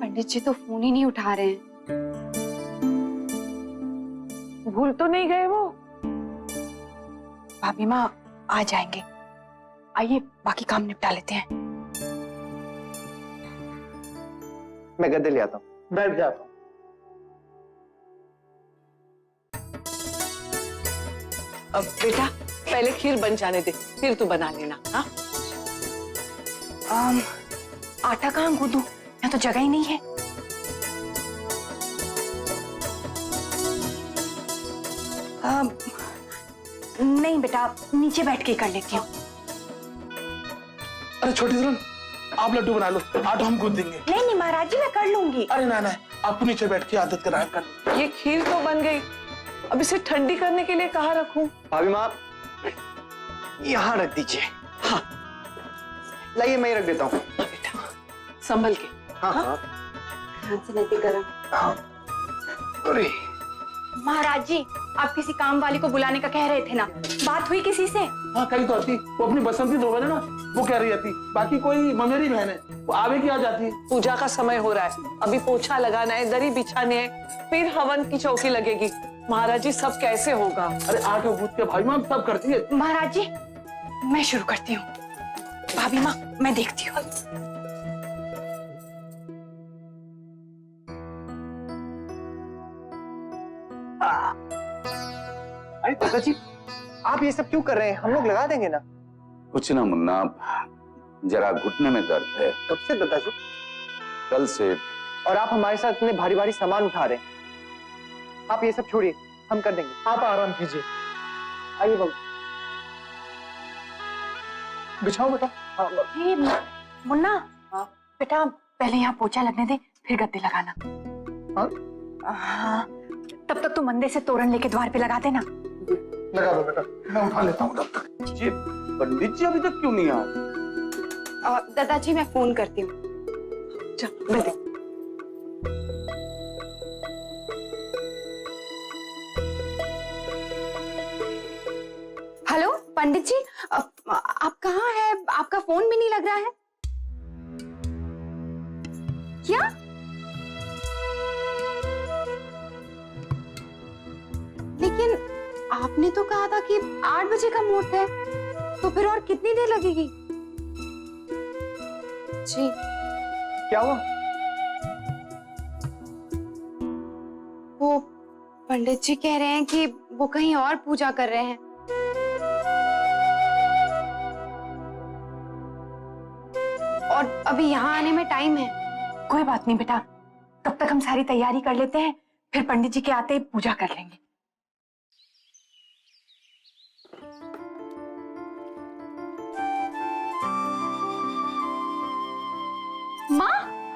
पंडित जी तो फोन ही नहीं उठा रहे हैं। भूल तो नहीं गए वो? भाभी माँ आ जाएंगे, आइए बाकी काम निपटा लेते हैं। मैं गद्दे ले आता हूँ, बैठ जाता हूँ। अब बेटा पहले खीर बन जाने दे, फिर तू बना लेना। हाँ आटा कहाँ गूंदूं? यहाँ तो जगह ही नहीं है। नहीं बेटा, नीचे बैठ के कर लेती हूँ। अरे छोटी दुल्हन, आप लड्डू बना लो, आटा हम गूंद देंगे। नहीं नहीं महाराज जी, मैं कर लूंगी। अरे ना ना, आपको नीचे बैठ के आदत कराया कर। ये खीर तो बन गई, अब इसे ठंडी करने के लिए कहाँ रखूं? भाभी माँ यहाँ रख दीजिए। हाँ लाइए, मैं ही रख देता हूँ। बेटा संभल के। हाँ हाँ गरम। हाँ। अरे महाराज जी, आप किसी काम वाली को बुलाने का कह रहे थे ना, बात हुई किसी से? हाँ कहीं तो आती, वो अपनी बसंती दो बहन है ना, वो कह रही आती। बाकी कोई ममेरी बहन है, वो आवे की आ जाती। पूजा का समय हो रहा है, अभी पोछा लगाना है, दरी बिछाने है, फिर हवन की चौकी लगेगी। महाराज जी सब कैसे होगा? अरे आके भूत के भाई माँ सब करती है। महाराज जी मैं शुरू करती हूँ। भाभी माँ मैं देखती हूँ। अरे दादाजी, आप ये सब क्यों कर रहे हैं? हम लोग लगा देंगे ना। कुछ ना मुन्ना, जरा घुटने में दर्द है। कब से दादाजी? कल से। और आप हमारे साथ इतने भारी भारी सामान उठा रहे हैं। आप ये सब छोड़िए, हम कर देंगे। आप आराम कीजिए। आइए बाबू, बिछाओ बेटा। हाँ ये मुन्ना, बेटा पहले यहाँ पोछा लगने दे, फिर गद्दे लगाना। हाँ? हाँ, तब तक तू मंदिर से तोरण लेके द्वार पे लगा देना। लगा दो बेटा, मैं उठा लेता हूँ तब तक। जी पंडित जी अभी तक क्यों नहीं आए? दादाजी मैं फोन करती हूँ। चल मैं देख। हेलो पंडित जी, आप कहाँ हैं? आपका फोन भी नहीं लग रहा है। क्या? लेकिन आपने तो कहा था कि 8 बजे का मुहूर्त है, तो फिर और कितनी देर लगेगी? जी क्या हुआ? वो पंडित जी कह रहे हैं कि वो कहीं और पूजा कर रहे हैं। और अभी यहाँ आने में टाइम है। कोई बात नहीं बेटा, तब तक हम सारी तैयारी कर लेते हैं, फिर पंडित जी के आते ही पूजा कर लेंगे। माँ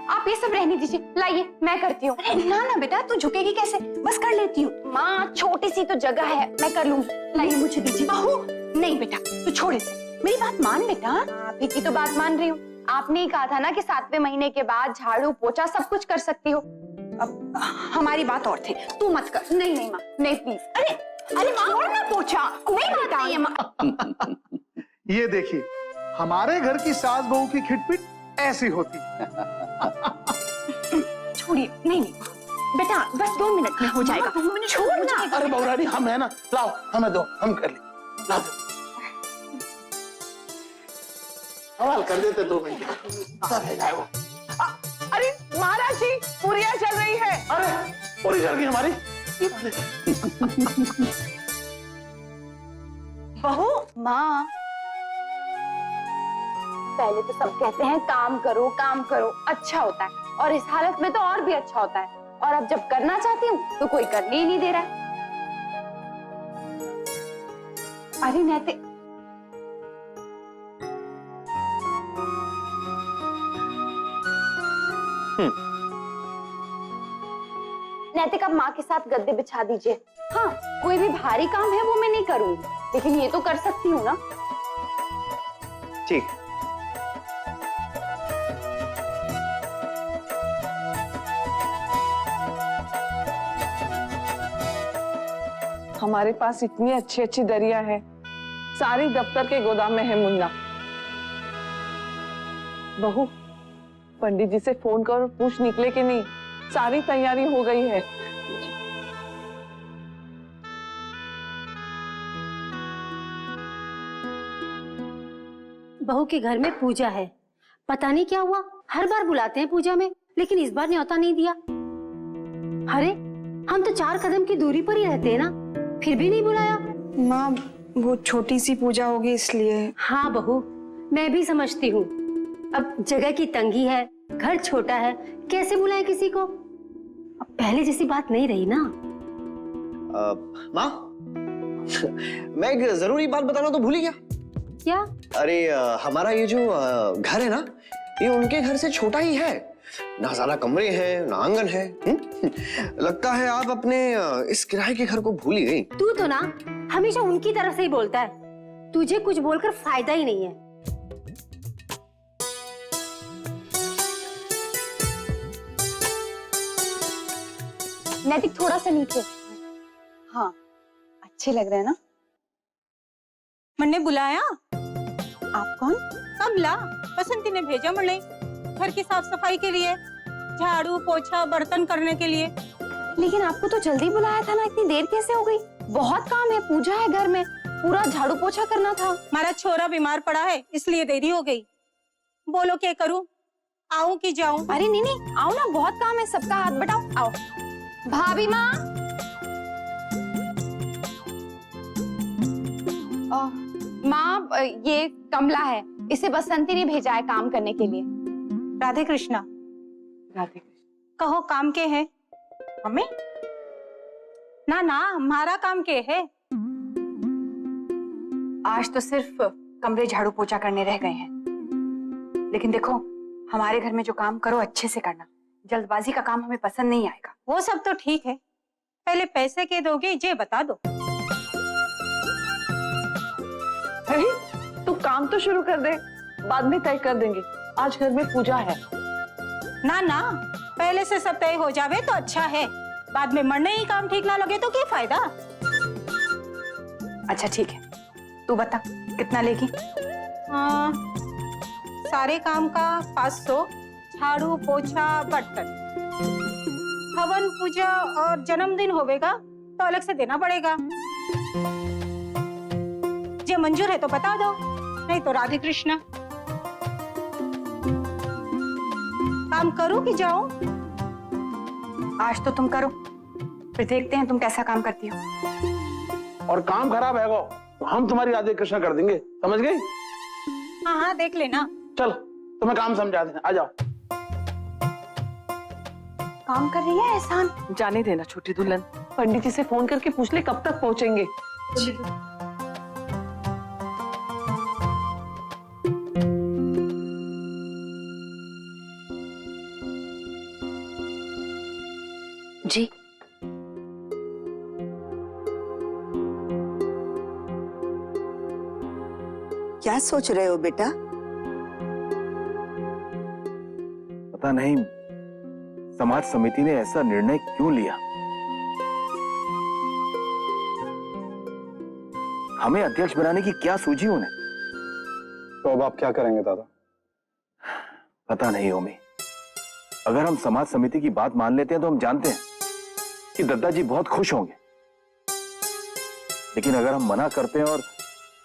आप ये सब रहने दीजिए, लाइए मैं करती हूँ। ना ना बेटा, तू झुकेगी कैसे, बस कर लेती हूँ। माँ छोटी सी तो जगह है, मैं कर लूंगी। लाइए मुझे दीजिए। बहू नहीं बेटा, तू छोड़ इसे, मेरी बात मान बेटा। आप ही की तो बात मान रही हूँ। आपने ही कहा था ना कि 7वें महीने के बाद झाड़ू पोछा सब कुछ कर सकती हो। अब हमारी बात और थी, तू मत कर। नहीं नहीं माँ, नहीं प्लीज। अरे अरे माँ छोड़ ना पोछा। नहीं बेटा ये माँ। ये देखिए, हमारे घर की सास बहू की खिटपिट ऐसी होती। छोड़िए। नहीं नहीं बेटा, बस 2 मिनट में हो जाएगा। छोड़ ना। अरे बहुरानी हम है ना, लाओ हमें दो, हम कर ले। लाओ सवाल कर देते 2 मिनट। सब है जाए वो। अरे महाराज जी पूरियां चल रही है। अरे पूरी चल गई हमारी। बहू माँ, पहले तो सब कहते हैं काम करो अच्छा होता है, और इस हालत में तो और भी अच्छा होता है। और अब जब करना चाहती हूँ तो कोई करने ही नहीं दे रहा है। अरे नैतिक, नैतिक आप माँ के साथ गद्दे बिछा दीजिए। हाँ कोई भी भारी काम है वो मैं नहीं करूंगी, लेकिन ये तो कर सकती हूँ ना। ठीक। हमारे पास इतनी अच्छी अच्छी दरिया है, सारी दफ्तर के गोदाम में है मुन्ना। बहू पंडित जी से फोन कर और पूछ निकले कि नहीं। सारी तैयारी हो गई है। बहू के घर में पूजा है, पता नहीं क्या हुआ, हर बार बुलाते हैं पूजा में, लेकिन इस बार न्योता नहीं दिया। अरे हम तो 4 कदम की दूरी पर ही रहते हैं ना, फिर भी नहीं बुलाया। माँ वो छोटी सी पूजा होगी इसलिए। हाँ बहू, मैं भी समझती हूँ, अब जगह की तंगी है, घर छोटा है, कैसे बुलाए किसी को। अब पहले जैसी बात नहीं रही ना। माँ मैं एक जरूरी बात बताना तो भूल ही गया। क्या? अरे हमारा ये जो घर है ना, ये उनके घर से छोटा ही है, ना ज्यादा कमरे हैं ना आंगन है। लगता है आप अपने इस किराए के घर को भूल ही गई। तू तो ना हमेशा उनकी तरफ से ही बोलता है, तुझे कुछ बोलकर फायदा ही नहीं है। नैतिक थोड़ा सा नीचे। हाँ अच्छे लग रहे हैं ना। मन्ने बुलाया? आप कौन? कमला, बसंती ने भेजा मुझे घर की साफ सफाई के लिए, झाड़ू पोछा बर्तन करने के लिए। लेकिन आपको तो जल्दी बुलाया था ना, इतनी देर कैसे हो गई? बहुत काम है, पूजा है घर में, पूरा झाड़ू पोछा करना था। हमारा छोरा बीमार पड़ा है इसलिए देरी हो गई। बोलो क्या करूं, आऊं कि जाऊं? अरे नहीं नहीं आओ ना, बहुत काम है, सबका हाथ बटाओ। आओ भाभी माँ। माँ ये कमला है, इसे बसंती ने भेजा है काम करने के लिए। राधे कृष्णा। राधे कृष्ण। कहो काम के है? हमें ना ना, हमारा काम के है। आज तो सिर्फ कमरे झाड़ू पोछा करने रह गए हैं, लेकिन देखो हमारे घर में जो काम करो अच्छे से करना, जल्दबाजी का काम हमें पसंद नहीं आएगा। वो सब तो ठीक है, पहले पैसे के दोगे ये बता दो। तू काम तो शुरू कर दे, बाद में तय कर देंगे। आज घर में पूजा है। ना ना, पहले से सब तय हो जावे तो अच्छा है, बाद में मरने ही काम ठीक ना लगे तो क्या फायदा। अच्छा ठीक है, तू बता कितना लेगी? सारे काम का 500, झाड़ू पोछा बर्तन। हवन पूजा और जन्मदिन होवेगा तो अलग से देना पड़ेगा। जे मंजूर है तो बता दो, नहीं तो राधे कृष्णा। काम करो कि जाओ? आज तो तुम करो, फिर देखते हैं तुम कैसा काम करती हो। और काम खराब है वो तो हम तुम्हारी राधे कृष्ण कर देंगे, समझ गई? हाँ हाँ देख लेना। चलो तुम्हें काम समझा दें, आ जाओ। काम कर रही है एहसान। जाने देना छोटी दुल्हन, पंडित जी से फोन करके पूछ ले कब तक पहुंचेंगे। जी क्या सोच रहे हो बेटा? पता नहीं समाज समिति ने ऐसा निर्णय क्यों लिया। हमें अध्यक्ष बनाने की क्या सूझी उन्हें? तो अब आप क्या करेंगे दादा? पता नहीं ओमी, अगर हम समाज समिति की बात मान लेते हैं तो हम जानते हैं कि दद्दा जी बहुत खुश होंगे, लेकिन अगर हम मना करते हैं और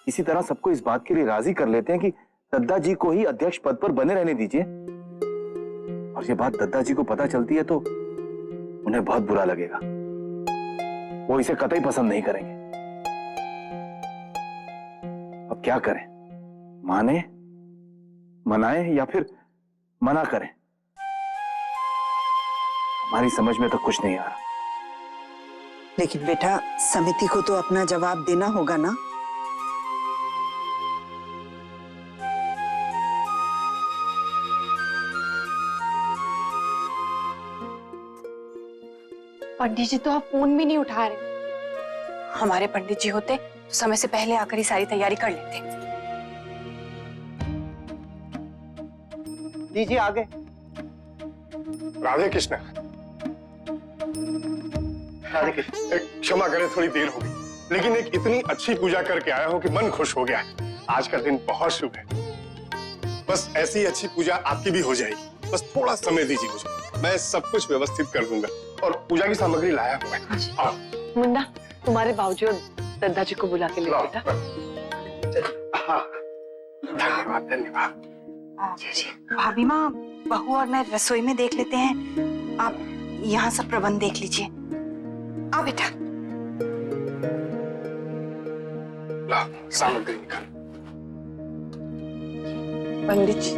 इसी तरह सबको इस बात के लिए राजी कर लेते हैं कि दद्दा जी को ही अध्यक्ष पद पर बने रहने दीजिए, और ये बात दद्दा जी को पता चलती है तो उन्हें बहुत बुरा लगेगा, वो इसे कतई पसंद नहीं करेंगे। अब क्या करें, माने, मनाएं या फिर मना करें? हमारी समझ में तो कुछ नहीं आ रहा। लेकिन बेटा समिति को तो अपना जवाब देना होगा ना। पंडित जी तो आप फोन भी नहीं उठा रहे। हमारे पंडित जी होते तो समय से पहले आकर ही सारी तैयारी कर लेते। दीजिए आगे। राधे कृष्ण। राधे कृष्ण। क्षमा करें थोड़ी देर हो गई, लेकिन एक इतनी अच्छी पूजा करके आया हूं कि मन खुश हो गया है। आज का दिन बहुत शुभ है। बस ऐसी अच्छी पूजा आपकी भी हो जाएगी। बस थोड़ा समय दीजिए मुझे, मैं सब कुछ व्यवस्थित कर दूंगा और पूजा की सामग्री लाया हुआ है। हाँ। मुन्ना, तुम्हारे बाबूजी और दादाजी को बुला के ले बेटा। हाँ, धन्यवाद धन्यवाद। भाभी माँ, बहू और मैं रसोई में देख लेते हैं, आप यहाँ सब प्रबंध देख लीजिए। आ बेटा। सामग्री निकाल। पंडित जी,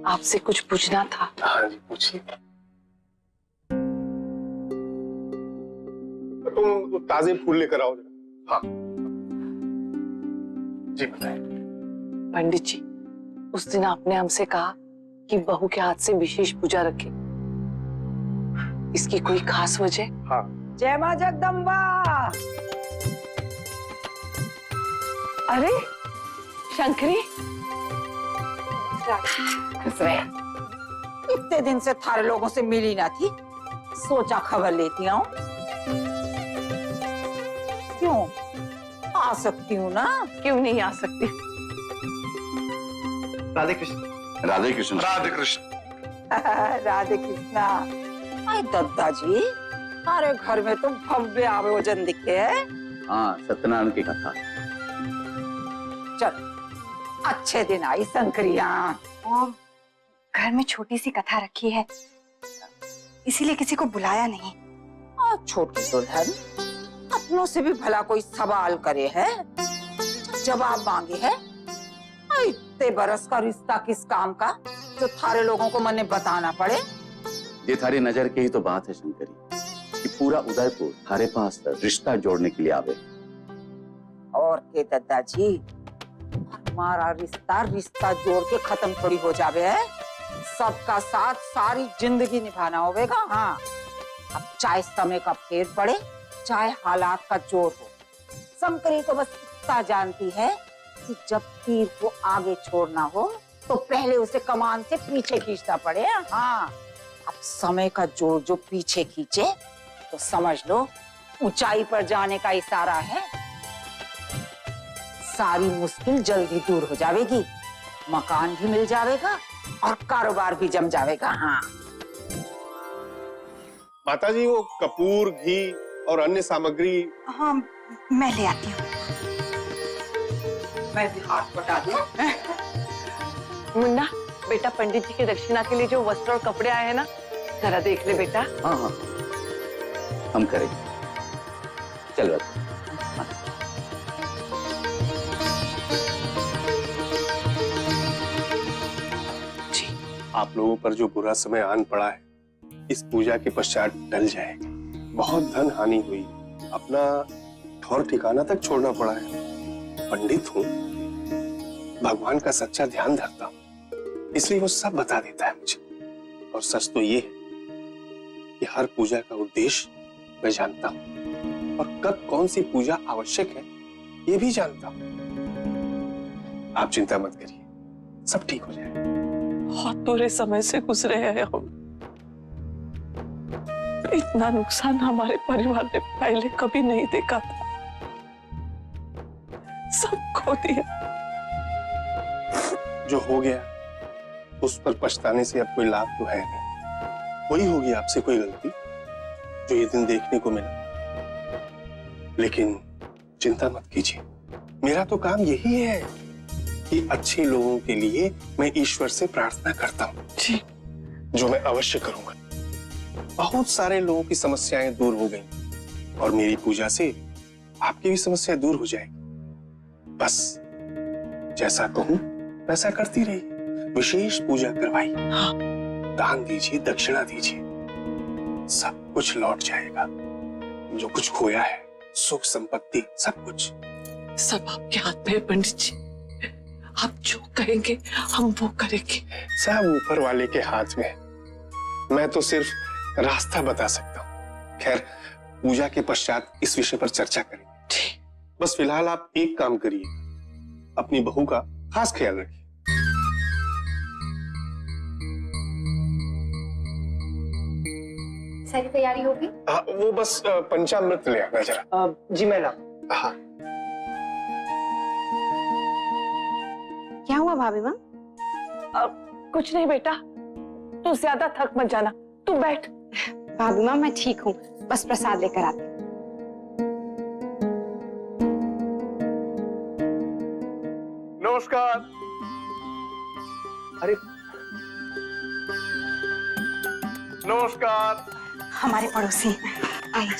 आपसे कुछ पूछना था। हाँ जी, पूछिए। तुम ताजे फूल लेकर आओ जरा। हाँ जी, बताएं। पंडित जी, उस दिन आपने हमसे कहा कि बहू के हाथ से विशेष पूजा रखे, इसकी कोई खास वजह? हाँ। जय मां जगदम्बा। अरे शंकरी, इतने दिन से थारे लोगों से मिली ना थी, सोचा खबर लेती आऊं। क्यों आ सकती हूँ ना? क्यों नहीं आ सकती? राधे कृष्ण। राधे कृष्ण। राधे कृष्ण। राधे कृष्णा। अरे दादाजी, हमारे घर में तो भव्य आयोजन दिखे है। हाँ, सत्यनारायण की कथा। चल, अच्छे दिन आई शंकरिया। और घर में छोटी सी कथा रखी है, इसीलिए किसी को बुलाया नहीं। छोटी दुल्हन, अपनों से भी भला कोई सवाल करे है, जवाब मांगे है। इतने बरस का रिश्ता किस काम का जो थारे लोगों को मने बताना पड़े? ये थारी नजर की ही तो बात है शंकरी, कि पूरा उदयपुर थारे पास रिश्ता जोड़ने के लिए आवे। और के दादाजी, हमारा रिश्ता रिश्ता जोड़ के खत्म थोड़ी हो जावे है। सबका साथ सारी जिंदगी निभाना होगा। हाँ, अब चाहे समय का फेर पड़े, चाहे हालात का जोर हो, शंकरी को बस इतना जानती है कि जब तीर को आगे छोड़ना हो तो पहले उसे कमान से पीछे खींचना पड़े। हाँ, अब समय का जोर जो पीछे खींचे तो समझ लो ऊंचाई पर जाने का इशारा है। सारी मुश्किल जल्दी दूर हो जाएगी, मकान भी मिल जाएगा और कारोबार भी जम जाएगा। हाँ माताजी, वो कपूर, घी और अन्य सामग्री। हाँ, मैं ले आती हूँ। मैं भी हाथ बटा दूं। मुन्ना बेटा, पंडित जी की दक्षिणा के लिए जो वस्त्र और कपड़े आए हैं ना, जरा देख ले बेटा। हाँ हाँ, हम करेंगे। चल बेटा। आप लोगों पर जो बुरा समय आन पड़ा है, इस पूजा के पश्चात टल जाएगा। बहुत धन हानि हुई, अपना ठौर ठिकाना तक छोड़ना पड़ा है। पंडित हूँ, भगवान का सच्चा ध्यान धरता हूँ, इसलिए वो सब बता देता है मुझे। और सच तो ये है कि हर पूजा का उद्देश्य मैं जानता हूँ और कब कौन सी पूजा आवश्यक है ये भी जानता हूँ। आप चिंता मत करिए, सब ठीक हो जाएगा। बहुत बुरे समय से गुजरे हैं हम। इतना नुकसान हमारे परिवार ने पहले कभी नहीं देखा था। सब खो दिया। जो हो गया उस पर पछताने से अब कोई लाभ तो है नहीं। वही होगी आपसे कोई गलती जो ये दिन देखने को मिला। लेकिन चिंता मत कीजिए, मेरा तो काम यही है कि अच्छे लोगों के लिए मैं ईश्वर से प्रार्थना करता हूँ, जो मैं अवश्य करूंगा। बहुत सारे लोगों की समस्याएं दूर हो गई और मेरी पूजा से आपकी भी समस्या दूर हो जाएगी। बस जैसा कहूं वैसा करती रहिए, विशेष पूजा करवाइए। हाँ। दान दीजिए, दक्षिणा दीजिए, सब कुछ लौट जाएगा। जो कुछ खोया है, सुख संपत्ति, सब कुछ सब आपके हाथ में है पंडित जी। आप जो कहेंगे हम वो करेंगे। सब ऊपर वाले के हाथ में है। मैं तो सिर्फ रास्ता बता सकता हूँ। खैर, पूजा के पश्चात इस विषय पर चर्चा करेंगे। बस फिलहाल आप एक काम करिए, अपनी बहू का खास ख्याल रखिए। सारी तैयारी होगी? हाँ, वो बस पंचामृत ले आना जरा। जी मैं ला। हाँ। क्या हुआ भाभी माँ? कुछ नहीं बेटा, तू ज्यादा थक मत जाना, तू बैठ। भाभी माँ मैं ठीक हूँ, बस प्रसाद लेकर आती हूँ। नमस्कार। अरे नमस्कार। हमारे पड़ोसी आइए।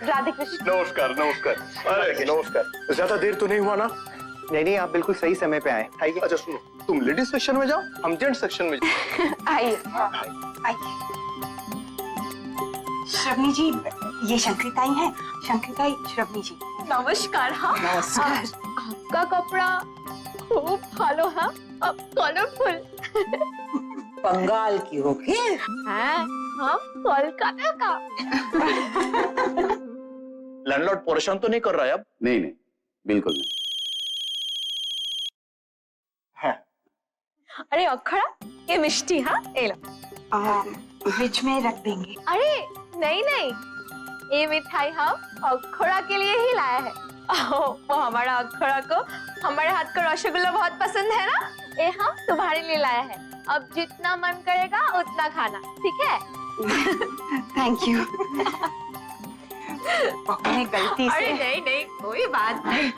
राधे कृष्ण। नमस्कार नमस्कार। अरे नमस्कार। ज्यादा देर तो नहीं हुआ ना? नहीं, आप बिल्कुल सही समय पे आए। आइए। अच्छा सुनो, तुम लेडीज सेक्शन में जाओ, हम जेंट्स सेक्शन में जाओ। आइए। श्रवणी जी, ये शंकरिताई है। शंकरिताई श्रवणी जी। नमस्कार। हाँ नमस्कार। आपका कपड़ा खूब भालो, हाँ कलरफुल। बंगाल की होगी। हाँ हम कोलकाता का। लैंडलॉर्ड परेशान तो नहीं कर रहा है अब? नहीं नहीं, बिल्कुल नहीं। अरे अखड़ा, ये मिष्टी। हाँ ये लो। फ्रिज में रख देंगे। अरे नहीं नहीं, ये मिठाई हम अखड़ा के लिए ही लाया है। वो हमारा अखड़ा को हमारे हाथ का रसगुल्ला बहुत पसंद है ना, ये हम तुम्हारे लिए लाया है। अब जितना मन करेगा उतना खाना, ठीक है? Thank you. मैंने गलती अरे से। नहीं नहीं, कोई बात नहीं।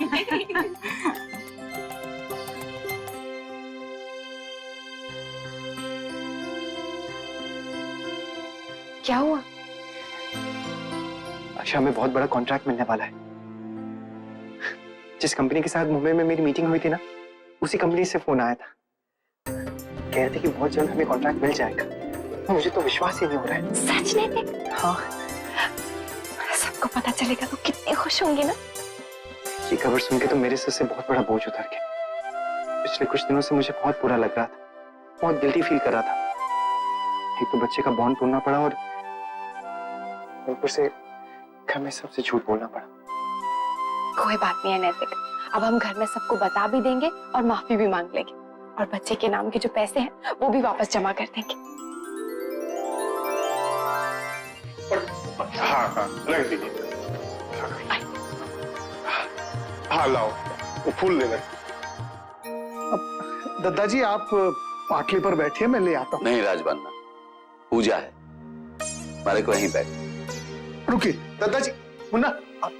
क्या हुआ? अच्छा, हमें बहुत बड़ा कॉन्ट्रैक्ट मिलने वाला है। जिस कंपनी के साथ मुंबई में मेरी मीटिंग हुई थी ना, उसी कंपनी से फोन आया था। कह रहे थे कि बहुत जल्द हमें कॉन्ट्रैक्ट मिल जाएगा। मुझे तो विश्वास ही नहीं हो रहा है। सच नहीं? हाँ। सबको पता चलेगा तो कितने खुश होंगे ना। ये खबर सुन के तो मेरे सिर से बहुत बड़ा बोझ उतर गया। पिछले कुछ दिनों से मुझे बहुत बुरा लग रहा था, बहुत गिल्टी फील कर रहा था। एक तो बच्चे का बॉन्ड तोड़ना पड़ा और ऊपर से घर में सबसे झूठ बोलना पड़ा। कोई बात नहीं है नैतिक, अब हम घर में सबको बता भी देंगे और माफी भी मांग लेंगे, और बच्चे के नाम के जो पैसे हैं वो भी वापस जमा कर देंगे। हाँ हाँ, रख दीजिए। हाँ लाओ, वो फूल लेना। दद्दा जी आप पाटली पर बैठिए, मैं ले आता हूँ। नहीं राजबन्ना, पूजा है, हमारे को यहीं बैठ। रुकिए दद्दा जी, मुन्ना आप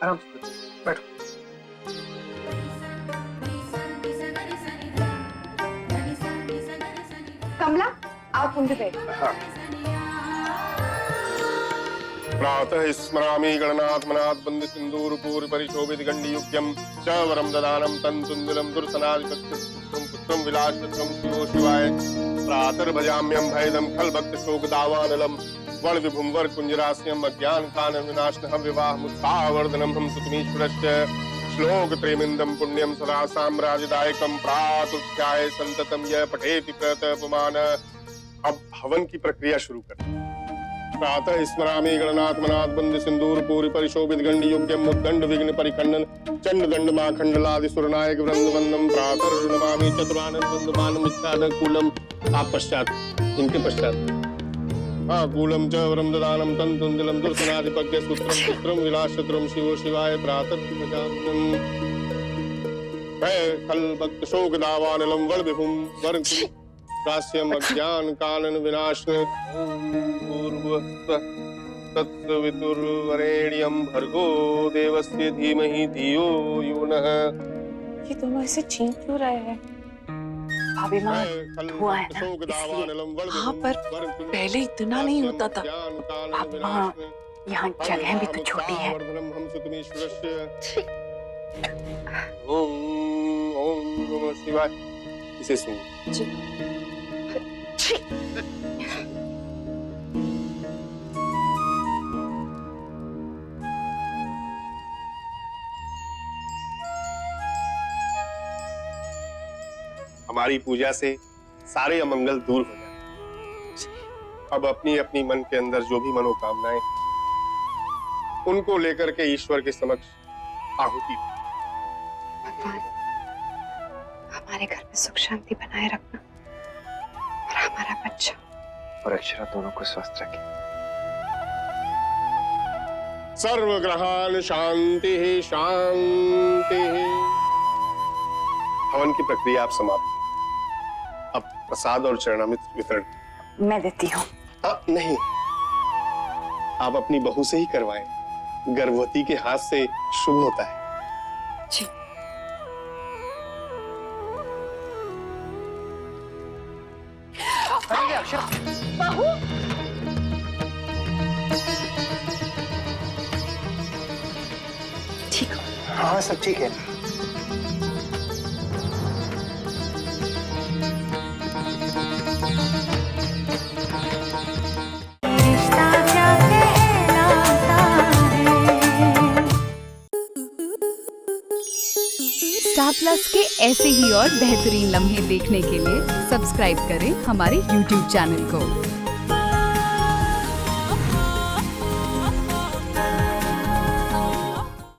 आराम से बैठो। कमला आओ, तुम भी बैठो। प्रातः स्मरामि गणनात्मनात् बंद सिंदूर पूर्व परिशोभित गंडीयुक्यम च वरम ददानम तंतुंजलम दुर्सनाधिपत्यं पुत्रं विलासत्रं शिवो शिवाय प्रातर्भजाम्यं भयदं खलभक्त शोक दावानलम वण विभुम वर कुंजरास्यम अज्ञान कानन विनाशनः विवाह मुक्तावर्धनम हम सुतमीश्वरस्य श्लोक त्रयमिंदम पुण्यम सदा साम्राज्यदायकम प्रातुध्याय संततम यह पठेति प्रतपमान। अब हवन की प्रक्रिया शुरू करते हैं। प्रातः स्मरामि गणनात्मनात् बंद सिंदूर पूरी परिशोभित गंडी योग्यम उद्दंड विघ्न परिखंडन चंड दंड माखंडलादि सुरनायक वृंद वंदम प्रातः नमामि चतुरानन वंदमानम इच्छाद कूलम। आप पश्चात, इनके पश्चात कूलम च वरम ददानम तंतुंजलम दुर्सनाधिपत्य सूत्रम पुत्रम विलासत्रम शिवो शिवाय प्रातः भजाम्यं भय खल भक्त शोक दावानलम वण विभुम वर रास्यम अज्ञान कानन विनाशन पूर्वस्व तत्सवितुर्वरेण्यं भर्गो देवस्य धीमहि धियो यो नः। ये दोनों ऐसे चीख क्यों रहे हैं? भाभी माँ, धुआं है ना इसलिए। हाँ, पर पहले इतना नहीं होता था। भाभी माँ, यहाँ जगह भी तो छोटी है। ओम ओम नमः शिवाय। इसे सुन। हमारी पूजा से सारे अमंगल दूर हो जाए। अब अपनी अपनी मन के अंदर जो भी मनोकामनाएं उनको लेकर के ईश्वर के समक्ष आहुति। भगवान हमारे घर में सुख शांति बनाए रखना, और हमारा बच्चा और अक्षरा दोनों को स्वस्थ रखे। सर्वग्रहान शांति शांति। हवन की प्रक्रिया आप समाप्त। अब प्रसाद और चरणामृत वितरण। मैं देती हूँ। नहीं, आप अपनी बहू से ही करवाएं। गर्भवती के हाथ से शुभ होता है। जी। बहू, ठीक हो? हाँ सब ठीक है। स्टार प्लस के ऐसे ही और बेहतरीन लम्हे देखने के लिए सब्सक्राइब करें हमारे YouTube चैनल को।